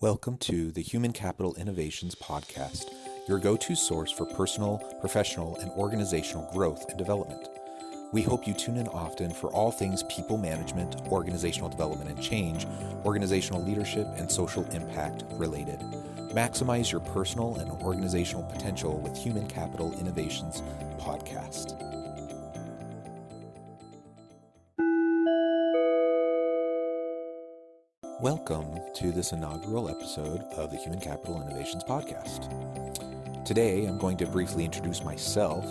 Welcome to the Human Capital Innovations Podcast, your go-to source for personal, professional, and organizational growth and development. We hope you tune in often for all things people management, organizational development and change, organizational leadership, and social impact related. Maximize your personal and organizational potential with Human Capital Innovations Podcast. Welcome to this inaugural episode of the Human Capital Innovations Podcast. Today, I'm going to briefly introduce myself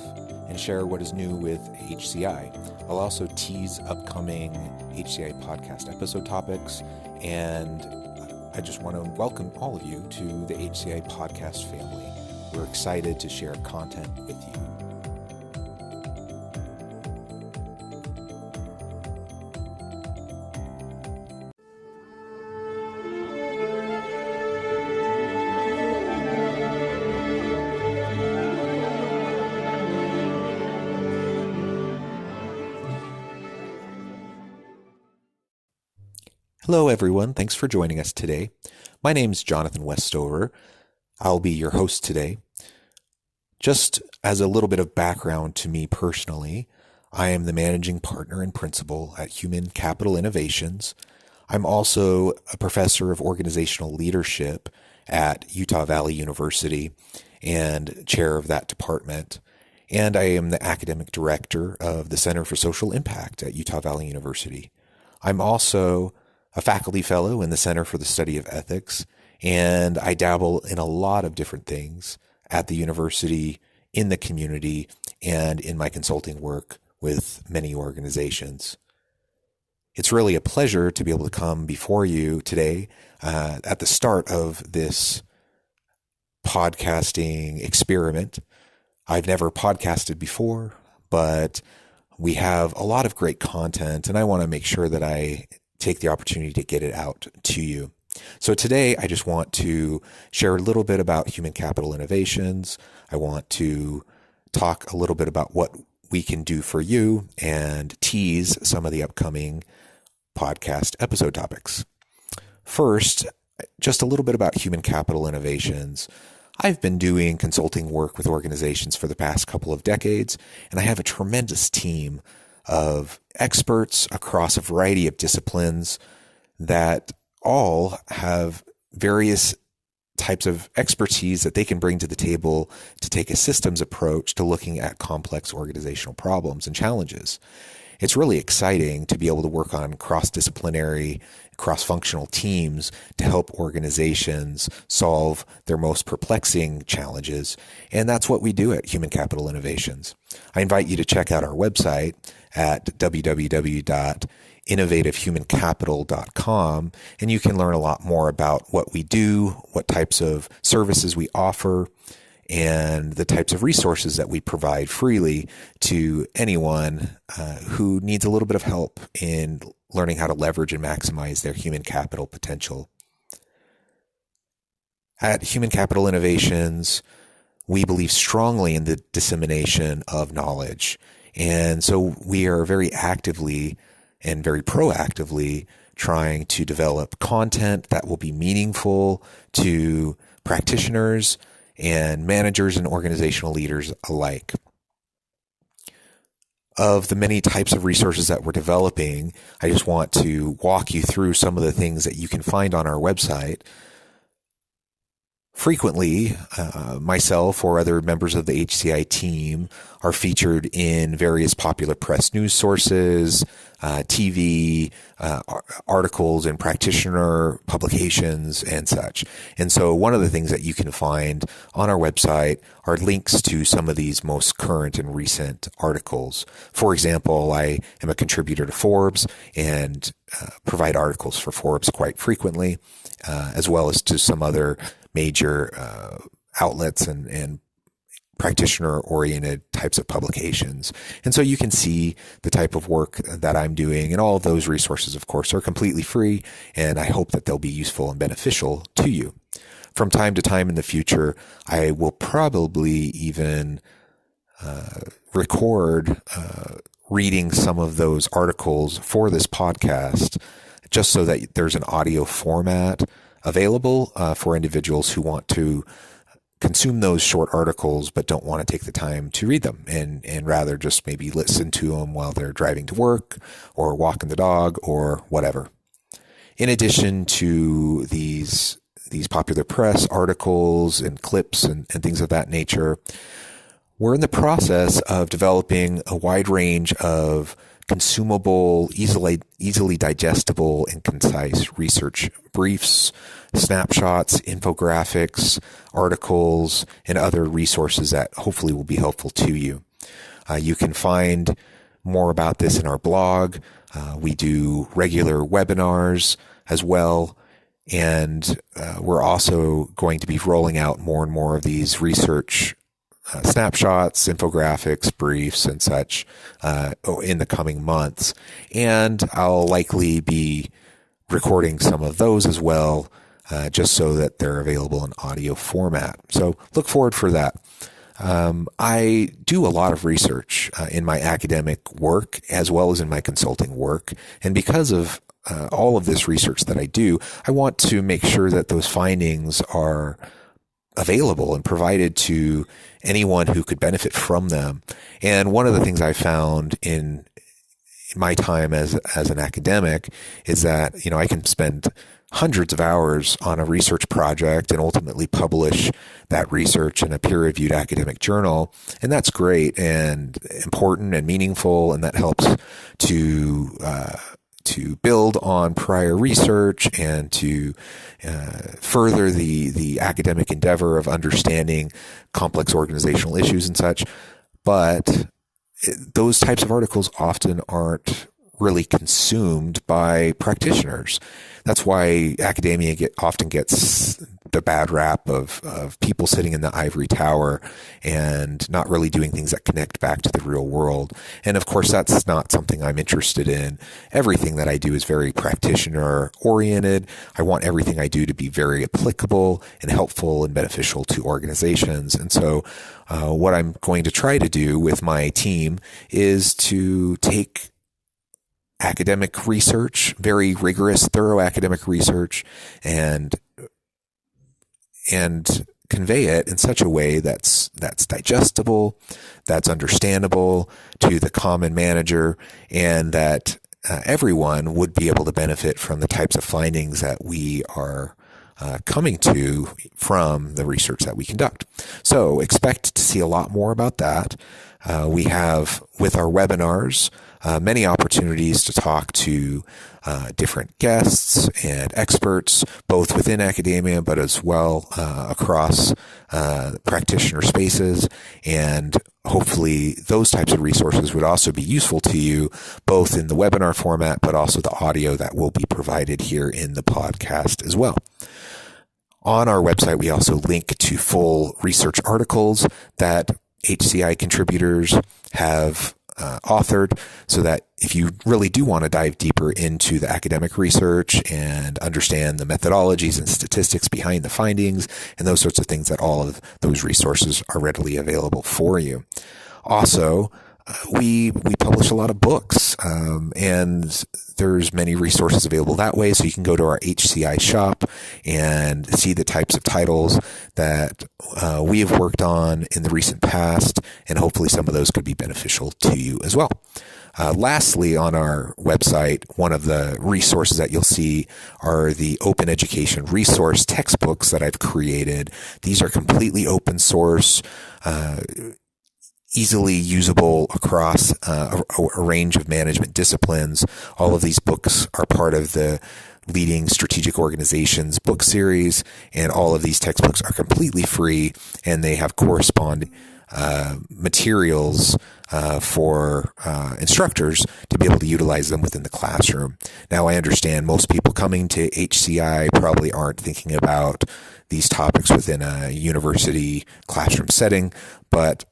and share what is new with HCI. I'll also tease upcoming HCI Podcast episode topics, and I just want to welcome all of you to the HCI Podcast family. We're excited to share content with you. Hello, everyone. Thanks for joining us today. My name is Jonathan Westover. I'll be your host today. Just as a little bit of background to me personally, I am the managing partner and principal at Human Capital Innovations. I'm also a professor of organizational leadership at Utah Valley University and chair of that department. And I am the academic director of the Center for Social Impact at Utah Valley University. I'm also a faculty fellow in the Center for the Study of Ethics, and I dabble in a lot of different things at the university, in the community, and in my consulting work with many organizations. It's really a pleasure to be able to come before you today at the start of this podcasting experiment. I've never podcasted before, but we have a lot of great content, and I want to make sure that I take the opportunity to get it out to you. So today, I just want to share a little bit about Human Capital Innovations. I want to talk a little bit about what we can do for you and tease some of the upcoming podcast episode topics. First, just a little bit about Human Capital Innovations. I've been doing consulting work with organizations for the past couple of decades, and I have a tremendous team of experts across a variety of disciplines that all have various types of expertise that they can bring to the table to take a systems approach to looking at complex organizational problems and challenges. It's really exciting to be able to work on cross-disciplinary, cross-functional teams to help organizations solve their most perplexing challenges. And that's what we do at Human Capital Innovations. I invite you to check out our website at www.innovativehumancapital.com, and you can learn a lot more about what we do, what types of services we offer, and the types of resources that we provide freely to anyone who needs a little bit of help in learning how to leverage and maximize their human capital potential. At Human Capital Innovations, we believe strongly in the dissemination of knowledge. And so we are very actively and very proactively trying to develop content that will be meaningful to practitioners and managers and organizational leaders alike. Of the many types of resources that we're developing, I just want to walk you through some of the things that you can find on our website. Frequently, myself or other members of the HCI team are featured in various popular press news sources, TV, articles and practitioner publications and such. And so one of the things that you can find on our website are links to some of these most current and recent articles. For example, I am a contributor to Forbes and provide articles for Forbes quite frequently, as well as to some other major outlets and practitioner-oriented types of publications. And so you can see the type of work that I'm doing, and all of those resources, of course, are completely free, and I hope that they'll be useful and beneficial to you. From time to time in the future, I will probably even record reading some of those articles for this podcast, just so that there's an audio format available for individuals who want to consume those short articles but don't want to take the time to read them and rather just maybe listen to them while they're driving to work or walking the dog or whatever. In addition to these popular press articles and clips and things of that nature, we're in the process of developing a wide range of consumable, easily digestible, and concise research briefs, snapshots, infographics, articles, and other resources that hopefully will be helpful to you. You can find more about this in our blog. We do regular webinars as well. And we're also going to be rolling out more and more of these research snapshots, infographics, briefs, and such in the coming months. And I'll likely be recording some of those as well, just so that they're available in audio format. So look forward for that. I do a lot of research in my academic work as well as in my consulting work. And because of all of this research that I do, I want to make sure that those findings are available and provided to anyone who could benefit from them. And one of the things I found in my time as an academic is that, I can spend hundreds of hours on a research project and ultimately publish that research in a peer-reviewed academic journal. And that's great and important and meaningful. And that helps to build on prior research and to further the academic endeavor of understanding complex organizational issues and such. But those types of articles often aren't really consumed by practitioners. That's why academia often gets the bad rap of people sitting in the ivory tower and not really doing things that connect back to the real world. And of course, that's not something I'm interested in. Everything that I do is very practitioner oriented. I want everything I do to be very applicable and helpful and beneficial to organizations. And so what I'm going to try to do with my team is to take academic research, very rigorous, thorough academic research, and convey it in such a way that's digestible, that's understandable to the common manager, and that everyone would be able to benefit from the types of findings that we are coming to from the research that we conduct. So expect to see a lot more about that. We have, with our webinars, many opportunities to talk to different guests and experts, both within academia, but as well across practitioner spaces. And hopefully those types of resources would also be useful to you, both in the webinar format, but also the audio that will be provided here in the podcast as well. On our website, we also link to full research articles that HCI contributors have authored, so that if you really do want to dive deeper into the academic research and understand the methodologies and statistics behind the findings and those sorts of things, that all of those resources are readily available for you. Also, we publish a lot of books, and there's many resources available that way. So you can go to our HCI shop and see the types of titles that we have worked on in the recent past, and hopefully some of those could be beneficial to you as well. Lastly, on our website, one of the resources that you'll see are the open education resource textbooks that I've created. These are completely open source, easily usable across a range of management disciplines. All of these books are part of the Leading Strategic Organizations book series, and all of these textbooks are completely free, and they have corresponding materials for instructors to be able to utilize them within the classroom. Now, I understand most people coming to HCI probably aren't thinking about these topics within a university classroom setting, but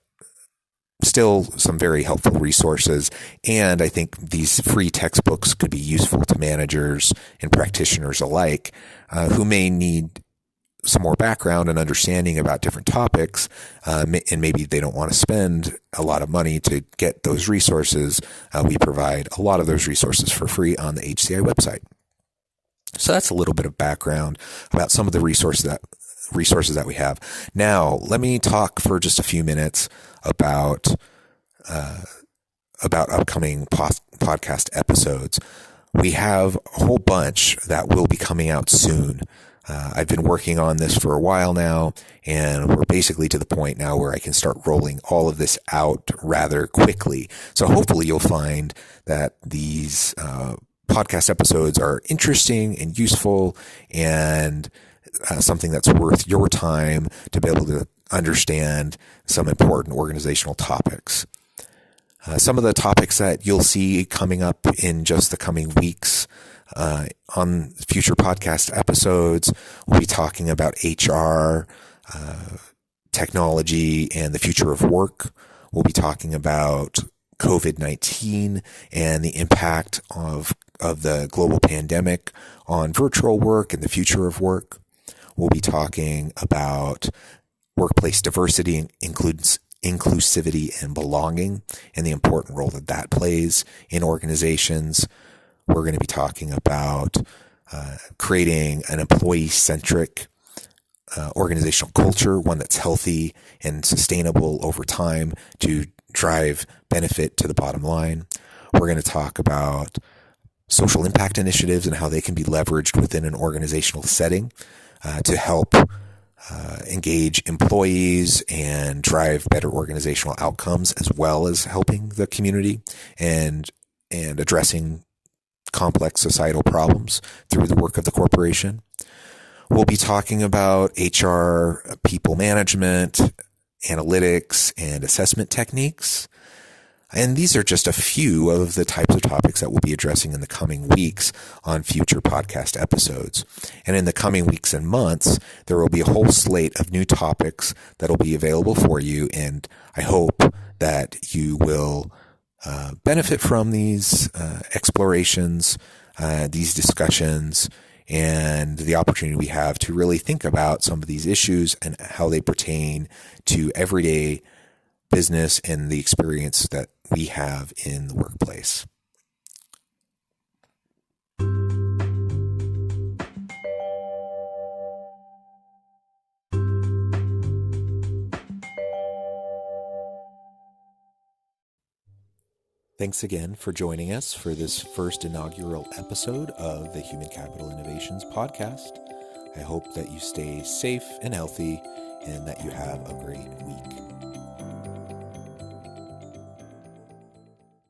still some very helpful resources. And I think these free textbooks could be useful to managers and practitioners alike, who may need some more background and understanding about different topics, and maybe they don't want to spend a lot of money to get those resources. We provide a lot of those resources for free on the HCI website. So that's a little bit of background about some of the resources that we have. Now, let me talk for just a few minutes about upcoming podcast episodes. We have a whole bunch that will be coming out soon. I've been working on this for a while now, and we're basically to the point now where I can start rolling all of this out rather quickly. So hopefully you'll find that these podcast episodes are interesting and useful, and something that's worth your time to be able to understand some important organizational topics. Some of the topics that you'll see coming up in just the coming weeks on future podcast episodes, we'll be talking about HR, technology, and the future of work. We'll be talking about COVID-19 and the impact of the global pandemic on virtual work and the future of work. We'll be talking about workplace diversity and inclusivity and belonging and the important role that that plays in organizations. We're going to be talking about creating an employee-centric organizational culture, one that's healthy and sustainable over time to drive benefit to the bottom line. We're going to talk about social impact initiatives and how they can be leveraged within an organizational setting to help engage employees and drive better organizational outcomes, as well as helping the community and addressing complex societal problems through the work of the corporation. We'll be talking about HR, people management, analytics, and assessment techniques. And these are just a few of the types of topics that we'll be addressing in the coming weeks on future podcast episodes. And in the coming weeks and months, there will be a whole slate of new topics that will be available for you. And I hope that you will benefit from these explorations, these discussions, and the opportunity we have to really think about some of these issues and how they pertain to everyday business and the experience that we have in the workplace. Thanks again for joining us for this first inaugural episode of the Human Capital Innovations podcast. I hope that you stay safe and healthy and that you have a great week.